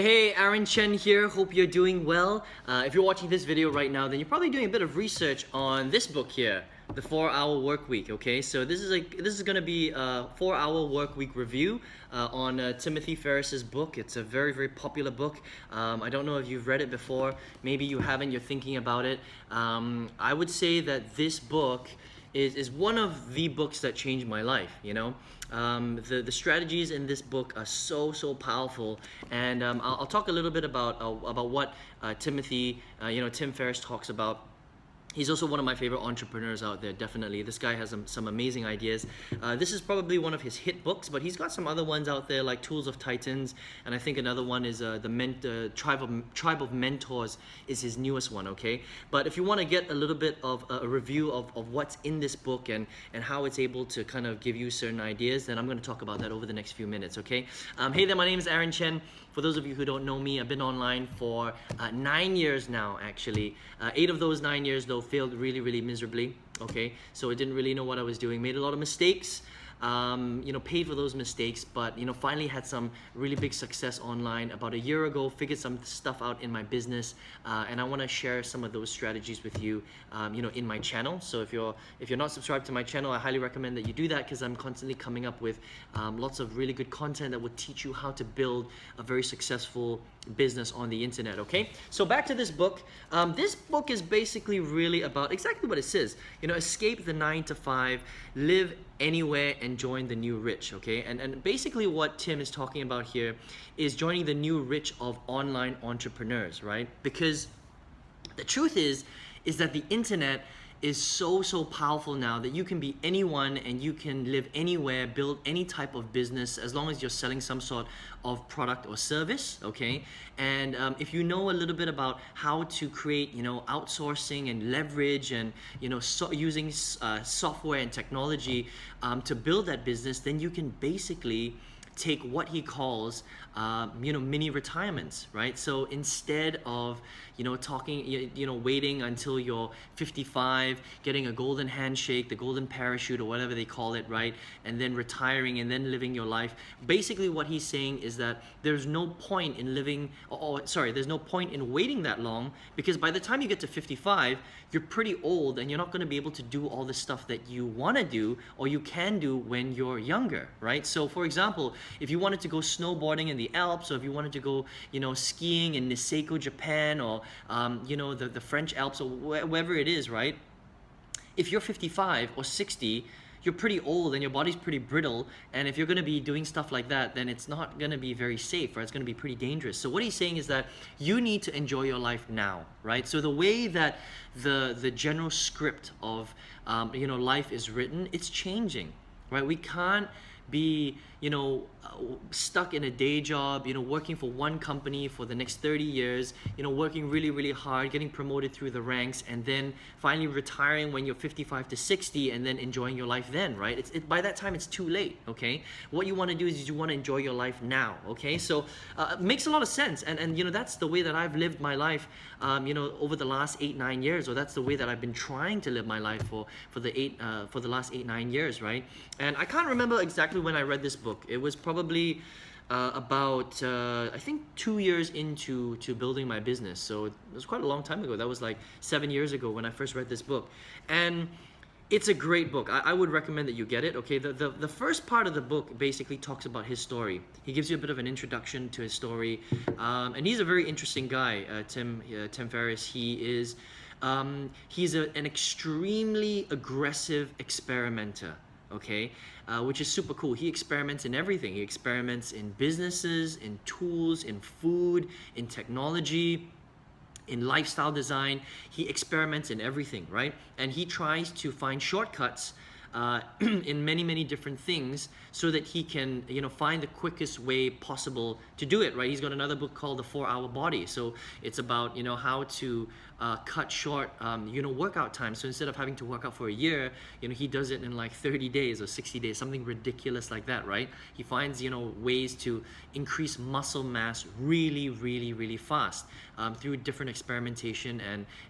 Hey, Aaron Chen here. Hope you're doing well. If you're watching this video right now, then you're probably doing a bit of research on this book here, The 4-Hour Work Week. Okay, so this is gonna be a 4-hour work week review on Timothy Ferris's book. It's a very popular book. I don't know if you've read it before. Maybe you haven't. You're thinking about it. I would say that this book is one of the books that changed my life. The strategies in this book are so powerful, and I'll talk a little bit about what Tim Ferris talks about. He's also one of my favorite entrepreneurs out there, definitely. This guy has some amazing ideas. This is probably one of his hit books, but he's got some other ones out there like Tools of Titans, and I think another one is Tribe of Mentors is his newest one, okay? But if you want to get a little bit of a review of what's in this book and how it's able to kind of give you certain ideas, then I'm going to talk about that over the next few minutes, okay? Hey there, my name is Aaron Chen. For those of you who don't know me, I've been online for 9 years now, actually. 8 of those 9 years, though, failed really miserably, okay? So I didn't really know what I was doing, made a lot of mistakes, paid for those mistakes, but finally had some really big success online. About a year ago, figured some stuff out in my business, and I want to share some of those strategies with you, in my channel. So if you're not subscribed to my channel, I highly recommend that you do that, because I'm constantly coming up with lots of really good content that will teach you how to build a very successful business on the internet. Okay, so back to this book. This book is basically really about exactly what it says. Escape the 9 to 5, live anywhere, and join the new rich. Okay, and basically what Tim is talking about here is joining the new rich of online entrepreneurs, right? Because the truth is that the internet is so powerful now that you can be anyone and you can live anywhere, build any type of business, as long as you're selling some sort of product or service, okay? And if you know a little bit about how to create, outsourcing and leverage and, using software and technology to build that business, then you can basically take what he calls mini retirements, right? So instead of waiting until you're 55, getting a golden handshake, the golden parachute, or whatever they call it, right? And then retiring and then living your life. Basically what he's saying is that there's no point in there's no point in waiting that long, because by the time you get to 55, you're pretty old and you're not going to be able to do all the stuff that you want to do or you can do when you're younger, right? So for example, if you wanted to go snowboarding in the Alps, or if you wanted to go, skiing in Niseko, Japan, or the French Alps, or wherever it is, right? If you're 55 or 60, you're pretty old and your body's pretty brittle, and if you're going to be doing stuff like that, then it's not going to be very safe, or it's going to be pretty dangerous. So what he's saying is that you need to enjoy your life now, right? So the way that the general script of life is written, it's changing, right? We can't be stuck in a day job, working for one company for the next 30 years, working really hard, getting promoted through the ranks, and then finally retiring when you're 55 to 60 and then enjoying your life then, right? By that time it's too late, okay? What you want to do is you want to enjoy your life now, okay? So it makes a lot of sense, and that's the way that I've lived my life over the last 8-9 years, or that's the way that I've been trying to live my life for the last 8-9 years, right? And I can't remember exactly when I read this book. It was probably about I think 2 years into building my business, so it was quite a long time ago. That was like 7 years ago when I first read this book, and it's a great book. I would recommend that you get it. Okay, the first part of the book basically talks about his story. He gives you a bit of an introduction to his story, and he's a very interesting guy, Tim Ferris. He's an extremely aggressive experimenter, okay, which is super cool. He experiments in everything. He experiments in businesses, in tools, in food, in technology, in lifestyle design. He experiments in everything, right? And he tries to find shortcuts in many different things so that he can find the quickest way possible to do it, right? He's got another book called The 4-Hour Body. So it's about how to cut short workout time. So instead of having to work out for a year, he does it in like 30 days or 60 days, something ridiculous like that, right? He finds ways to increase muscle mass really fast through different experimentation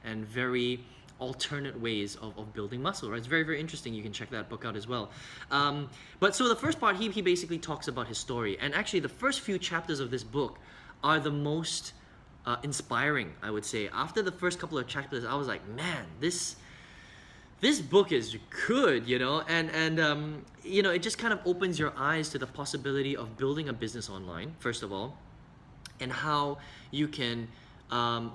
and very alternate ways of building muscle, right? It's very interesting. You can check that book out as well. But so the first part, he basically talks about his story, and actually the first few chapters of this book are the most inspiring, I would say. After the first couple of chapters, I was like, man, this book is good, you know, and you know, it just kind of opens your eyes to the possibility of building a business online, first of all, and how you can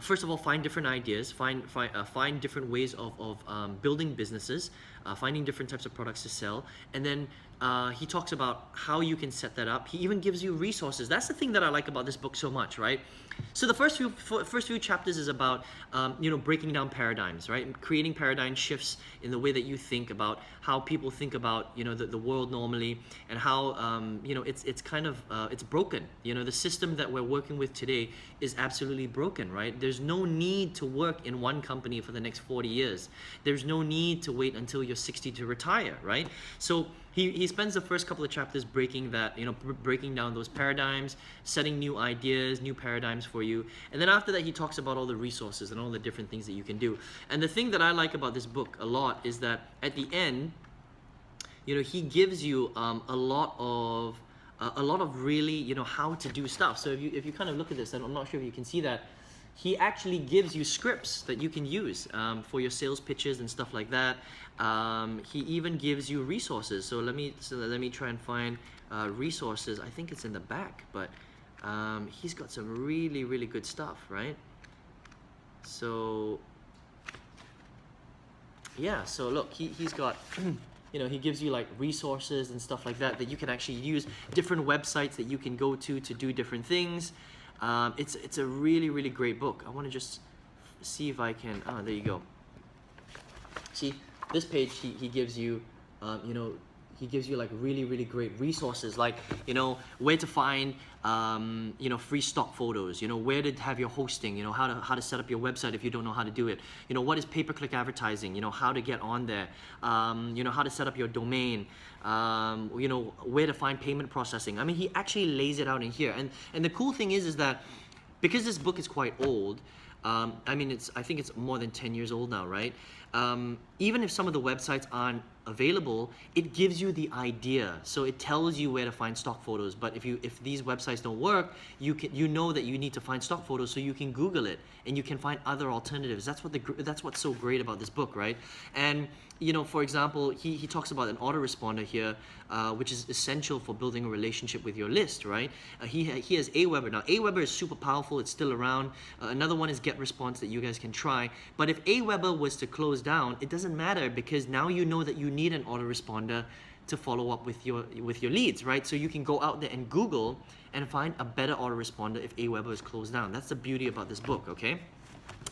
first of all find different ideas, find different ways of building businesses, finding different types of products to sell, and then he talks about how you can set that up. He even gives you resources. That's the thing that I like about this book so much, right? So the first few chapters is about you know, breaking down paradigms, right? Creating paradigm shifts in the way that you think about how people think about, you know, the world normally, and how you know, it's kind of it's broken. You know, the system that we're working with today is absolutely broken, right? There's no need to work in one company for the next 40 years. There's no need to wait until you're 60 to retire, right? So he spends the first couple of chapters breaking that, you know, breaking down those paradigms, setting new ideas, new paradigms for you. And then after that, he talks about all the resources and all the different things that you can do. And the thing that I like about this book a lot is that at the end, you know, he gives you a lot of really, you know, how to do stuff. So if you kind of look at this, and I'm not sure if you can see that, he actually gives you scripts that you can use for your sales pitches and stuff like that. He even gives you resources. So let me try and find resources. I think it's in the back, but he's got some really good stuff, right? So yeah, so look, he's got you know, he gives you like resources and stuff like that you can actually use, different websites that you can go to do different things. It's a really great book. I want to just see if I can, there you go. See, this page, he gives you, you know, he gives you like really great resources, like, you know, where to find you know, free stock photos, you know, where to have your hosting, you know, how to set up your website if you don't know how to do it, you know, what is pay-per-click advertising, you know, how to get on there, you know, how to set up your domain, you know, where to find payment processing. I mean, he actually lays it out in here. And the cool thing is that because this book is quite old, I mean, I think it's more than 10 years old now, right? Even if some of the websites aren't available, it gives you the idea. So it tells you where to find stock photos. But if these websites don't work, you know that you need to find stock photos, so you can Google it and you can find other alternatives. That's what's so great about this book, right? And you know, for example, he talks about an autoresponder here, which is essential for building a relationship with your list, right? He has Aweber. Now, Aweber is super powerful. It's still around. Another one is GetResponse that you guys can try. But if Aweber was to close down, it doesn't matter, because now you know that you need an autoresponder to follow up with your leads, right? So you can go out there and Google and find a better autoresponder if Aweber is closed down. That's the beauty about this book, okay?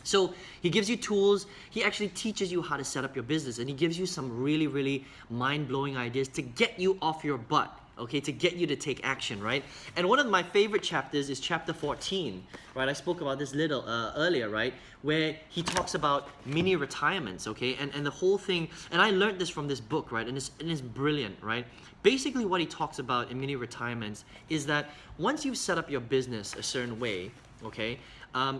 So he gives you tools. He actually teaches you how to set up your business, and he gives you some really mind-blowing ideas to get you off your butt, okay, to get you to take action, right? And one of my favorite chapters is chapter 14, right? I spoke about this little earlier, right? Where he talks about mini retirements, okay? And the whole thing, and I learned this from this book, right? And it's brilliant, right? Basically what he talks about in mini retirements is that once you've set up your business a certain way, okay,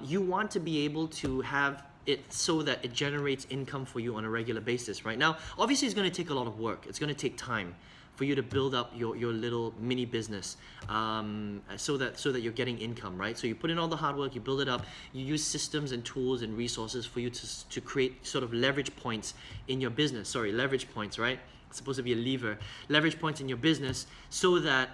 you want to be able to have it so that it generates income for you on a regular basis, right? Now, obviously it's going to take a lot of work. It's going to take time for you to build up your little mini business, so that you're getting income, right? So you put in all the hard work, you build it up, you use systems and tools and resources for you to create sort of leverage points in your business. Sorry, leverage points, right? It's supposed to be a lever. Leverage points in your business so that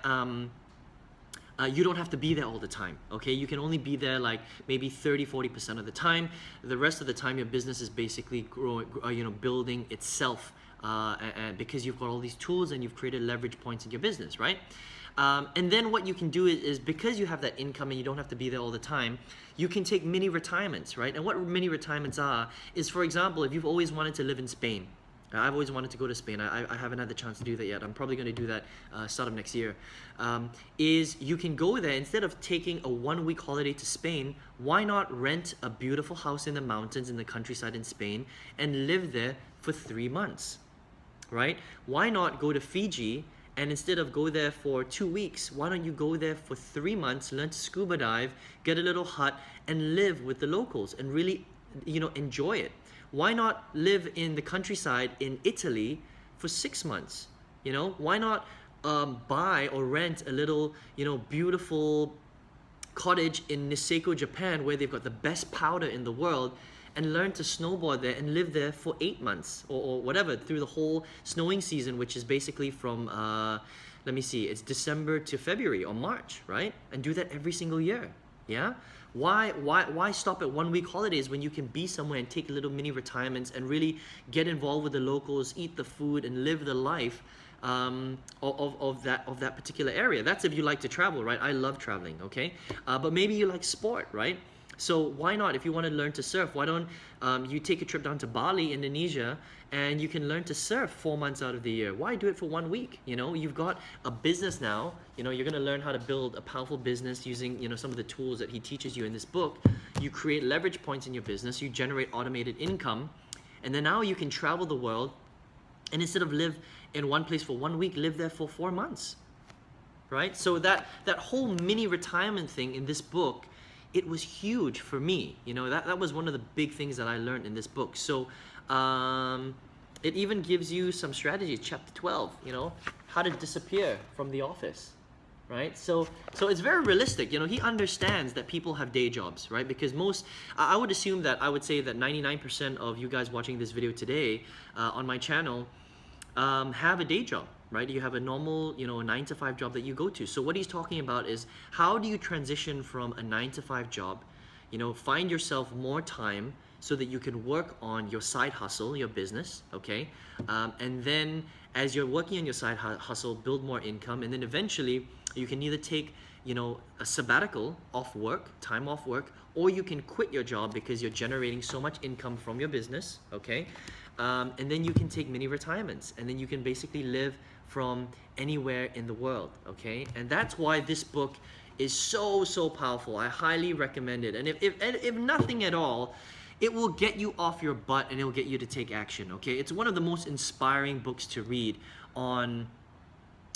you don't have to be there all the time, okay? You can only be there like maybe 30-40% of the time. The rest of the time, your business is basically growing, you know, building itself, and because you've got all these tools and you've created leverage points in your business, right? And then what you can do is because you have that income and you don't have to be there all the time, you can take mini retirements, right? And what mini retirements are is, for example, if you've always wanted to live in Spain, I've always wanted to go to Spain. I haven't had the chance to do that yet. I'm probably going to do that start of next year. Is you can go there, instead of taking a 1-week holiday to Spain, why not rent a beautiful house in the mountains in the countryside in Spain and live there for 3 months, right? Why not go to Fiji, and instead of go there for 2 weeks, why don't you go there for 3 months, learn to scuba dive, get a little hut, and live with the locals and really, you know, enjoy it? Why not live in the countryside in Italy for 6 months? You know, why not buy or rent a little, you know, beautiful cottage in Niseko, Japan, where they've got the best powder in the world, and learn to snowboard there and live there for 8 months or whatever through the whole snowing season, which is basically from let me see, it's December to February or March, right? And do that every single year. Yeah? Why stop at 1 week holidays when you can be somewhere and take little mini retirements and really get involved with the locals, eat the food, and live the life of that particular area? That's if you like to travel, right? I love traveling, okay? But maybe you like sport, right? So why not, if you want to learn to surf, why don't you take a trip down to Bali, Indonesia, and you can learn to surf 4 months out of the year? Why do it for 1 week? You know, you've got a business now. You know, you're going to learn how to build a powerful business using, you know, some of the tools that he teaches you in this book. You create leverage points in your business. You generate automated income. And then now you can travel the world, and instead of live in one place for 1 week, live there for 4 months, right? So that whole mini retirement thing in this book, it was huge for me. You know, that was one of the big things that I learned in this book. So it even gives you some strategies. Chapter 12, you know, how to disappear from the office, right? So it's very realistic. You know, he understands that people have day jobs, right? Because I would assume that, I would say that 99% of you guys watching this video today on my channel have a day job, right? You have a normal, you know, a 9-to-5 job that you go to. So what he's talking about is, how do you transition from a 9-to-5 job, you know, find yourself more time so that you can work on your side hustle, your business, okay? And then as you're working on your side hustle, build more income, and then eventually you can either take, you know, a sabbatical off work, time off work, or you can quit your job because you're generating so much income from your business, okay? And then you can take mini retirements, and then you can basically live from anywhere in the world, okay? And that's why this book is so powerful. I highly recommend it. And if nothing at all, it will get you off your butt and it will get you to take action, okay? It's one of the most inspiring books to read on,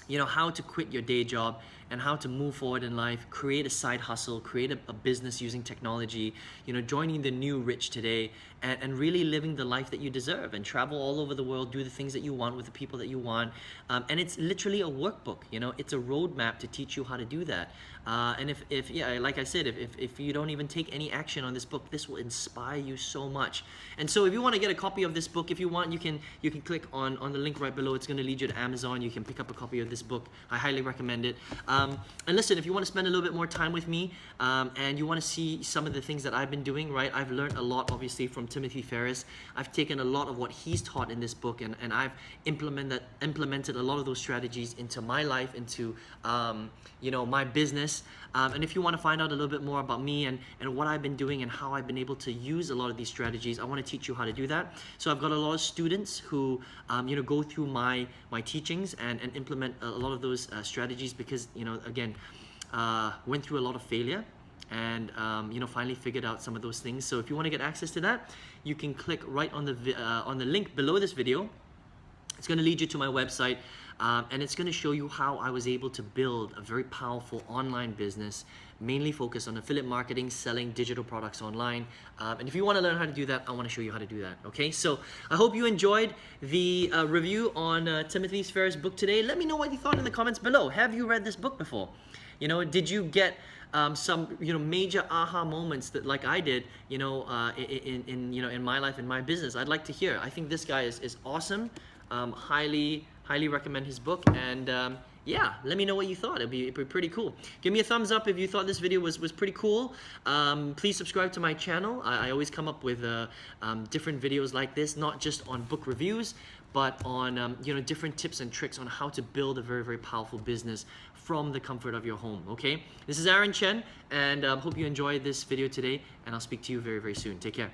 you know, how to quit your day job and how to move forward in life, create a side hustle, create a business using technology, you know, joining the new rich today, and really living the life that you deserve, and travel all over the world, do the things that you want with the people that you want. And it's literally a workbook, you know, it's a roadmap to teach you how to do that. And if yeah, like I said, if you don't even take any action on this book, this will inspire you so much. And so if you want to get a copy of this book, if you want, you can click on the link right below. It's going to lead you to Amazon. You can pick up a copy of this book. I highly recommend it. And listen, if you want to spend a little bit more time with me, and you want to see some of the things that I've been doing, right? I've learned a lot, obviously, from Timothy Ferris. I've taken a lot of what he's taught in this book, and I've implemented a lot of those strategies into my life, into you know, my business. And if you want to find out a little bit more about me and what I've been doing and how I've been able to use a lot of these strategies, I want to teach you how to do that. So I've got a lot of students who you know, go through my teachings and implement a lot of those strategies, because, you know, again, went through a lot of failure, and you know, finally figured out some of those things. So if you want to get access to that, you can click right on the link below this video. It's going to lead you to my website, and it's going to show you how I was able to build a very powerful online business, mainly focused on affiliate marketing, selling digital products online. And if you want to learn how to do that, I want to show you how to do that, okay? So I hope you enjoyed the review on Timothy Ferris' book today. Let me know what you thought in the comments below. Have you read this book before? You know, did you get some, you know, major aha moments that, like I did, you know, in you know, in my life, in my business? I'd like to hear. I think this guy is awesome. Highly recommend his book, and yeah, let me know what you thought. It'd be pretty cool. Give me a thumbs up if you thought this video was pretty cool. Please subscribe to my channel. I always come up with different videos like this, not just on book reviews, but on you know, different tips and tricks on how to build a very powerful business from the comfort of your home, okay? This is Chen, and hope you enjoyed this video today, and I'll speak to you very soon. Take care.